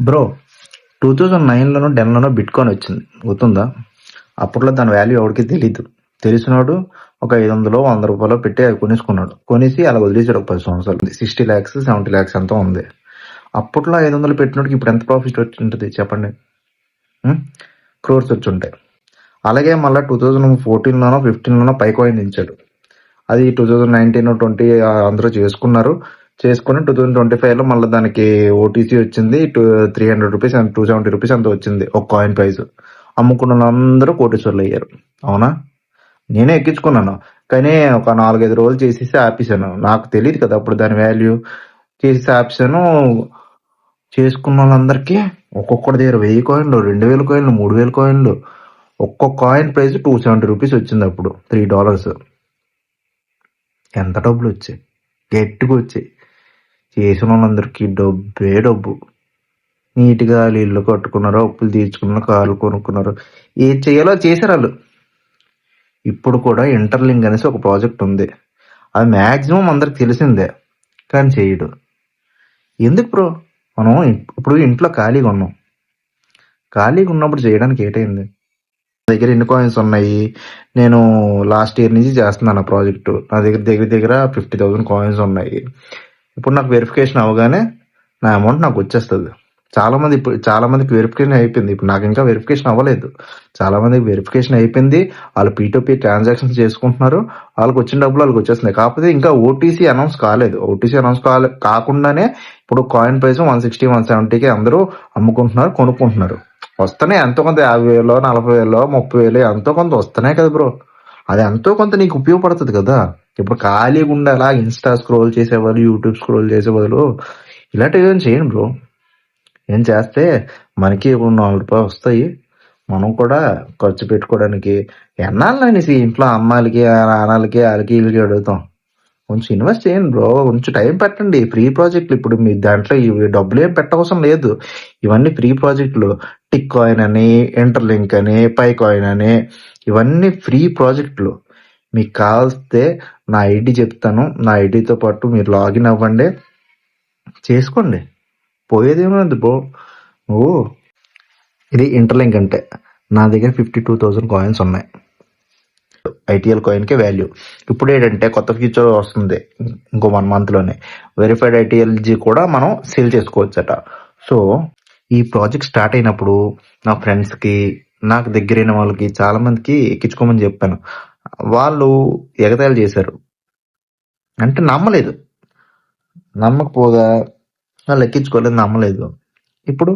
Bro 2009లోనో 10లోనో bitcoin వచ్చింది గుర్తుందా? అప్పట్లో దాని వాల్యూ ఎవరికి తెలీదు. తెలిసినోడు ఒక 500 100 రూపాయలు పెట్టి అది కొనేసుకున్నాడు. కొనేసి అలా వదిలేసాడు ఒక 10 సంవత్సరాలు. 60 lakhs 70 lakhs ఎంతో ఉంది. అప్పట్లో 500 పెట్టినోడికి ఇప్పుడు ఎంత ప్రాఫిట్ వచ్చి ఉంటుంది చెప్పండి? క్రోర్స్ వచ్చి ఉంటాయి. అలాగే మళ్ళీ 2014లోనో 15లోనో పైకాయిన్ దించాడు. అది 2019 20 అందరూ చేసుకున్నారు. చేసుకుని 2025లో మళ్ళీ దానికి ఓటీసీ వచ్చింది. 300 రూపీస్ అండ్ 270 రూపీస్ అంత వచ్చింది ఒక కాయిన్ ప్రైస్. అమ్ముకున్న వాళ్ళందరూ కోటీశ్వర్లు అయ్యారు. అవునా? నేనే ఎక్కించుకున్నాను, కానీ ఒక 4-5 రోజులు చేసేసి ఆపేసాను. నాకు తెలియదు కదా అప్పుడు దాని వాల్యూ. చేసేసి ఆపేసాను. చేసుకున్న వాళ్ళందరికీ ఒక్కొక్కటి దగ్గర 1000 కాయిన్లు, 2000 కాయిన్లు, 3000 కాయిన్లు, ఒక్కొక్క కాయిన్ ప్రైస్ 270 రూపీస్ వచ్చింది అప్పుడు. $3. ఎంత డబ్బులు వచ్చాయి, గట్టిగా వచ్చాయి. చేసిన వాళ్ళందరికీ డబ్బే డబ్బు. నీట్గా ఇల్లు కట్టుకున్నారు, అప్పులు తీర్చుకున్నారు, కార్లు కొనుక్కున్నారు, ఏది చేయాలో చేశారు వాళ్ళు. ఇప్పుడు కూడా ఇంటర్లింక్ అనేసి ఒక ప్రాజెక్ట్ ఉంది. అది మ్యాక్సిమం అందరికి తెలిసిందే, కానీ చేయడు. ఎందుకు బ్రో? మనం ఇప్పుడు ఇంట్లో ఖాళీగా ఉన్నాం. ఖాళీగా ఉన్నప్పుడు చేయడానికి ఏటైంది? నా దగ్గర ఎన్ని కాయిన్స్ ఉన్నాయి? నేను లాస్ట్ ఇయర్ నుంచి చేస్తున్నాను ఆ ప్రాజెక్టు. నా దగ్గర 50,000 కాయిన్స్ ఉన్నాయి. ఇప్పుడు నాకు వెరిఫికేషన్ అవగానే నా అమౌంట్ నాకు వచ్చేస్తుంది. చాలా మందికి వెరిఫికేషన్ అయిపోయింది. ఇప్పుడు నాకు ఇంకా వెరిఫికేషన్ అవ్వలేదు. చాలా మందికి వెరిఫికేషన్ అయిపోయింది. వాళ్ళు P2P ట్రాన్సాక్షన్స్ చేసుకుంటున్నారు. వాళ్ళకి వచ్చిన డబ్బులు వాళ్ళకి వచ్చేస్తున్నాయి. కాకపోతే ఇంకా ఓటీసీ అనౌన్స్ కాలేదు. ఓటీసీ అనౌన్స్ కాకుండానే ఇప్పుడు కాయిన్ ప్రైస్ 160 170కి అందరూ అమ్ముకుంటున్నారు, కొనుక్కుంటున్నారు. వస్తున్నాయి ఎంతో కొంత 50,000 40,000 30,000 ఎంతో కొంత వస్తున్నాయి కదా బ్రో. అది ఎంతో కొంత నీకు ఉపయోగపడుతుంది కదా. ఇప్పుడు ఖాళీగా ఉండాలా ఇన్స్టా స్క్రోల్ చేసే బదులు, యూట్యూబ్ స్క్రోల్ చేసే బదులు ఇలాంటివి ఏం చేయండి బ్రో. ఏం చేస్తే మనకి ఇప్పుడు $4 వస్తాయి. మనం కూడా ఖర్చు పెట్టుకోవడానికి ఎన్నాళ్ళనేసి ఇంట్లో అమ్మాలకి నాన్నలకి వాళ్ళకి వీళ్ళకి అడుగుతాం. కొంచెం ఇన్వెస్ట్ చేయండి బ్రో, కొంచెం టైం పెట్టండి. ఫ్రీ ప్రాజెక్టులు ఇప్పుడు మీ దాంట్లో ఇవి డబ్బులు ఏం పెట్టవసరం లేదు. ఇవన్నీ ఫ్రీ ప్రాజెక్టులు. టిక్ కాయిన్ అని, ఇంటర్లింక్ అని, పై కాయిన్ అని, ఇవన్నీ ఫ్రీ ప్రాజెక్టులు. మీకు కావాల్స్తే నా ఐడి చెప్తాను. నా ఐడితో పాటు మీరు లాగిన్ అవ్వండి, చేసుకోండి. పోయేదేమో బ్రో. నువ్వు ఇది ఇంటర్లింక్ అంటే నా దగ్గర 52,000 కాయిన్స్ ఉన్నాయి. ఐటీఎల్ కాయిన్కే వాల్యూ. ఇప్పుడు ఏంటంటే కొత్త ఫీచర్ వస్తుంది ఇంకో 1 monthలోనే. వెరిఫైడ్ ఐటీఎల్జీ కూడా మనం సేల్ చేసుకోవచ్చట. సో ఈ ప్రాజెక్ట్ స్టార్ట్ అయినప్పుడు నా ఫ్రెండ్స్కి, నాకు దగ్గరైన వాళ్ళకి చాలా మందికి ఎక్కించుకోమని చెప్పాను. వాళ్ళు ఎగతాళి చేశారు. అంటే నమ్మలేదు. నమ్మకపోగా వాళ్ళు ఎక్కించుకోలేదు, నమ్మలేదు. ఇప్పుడు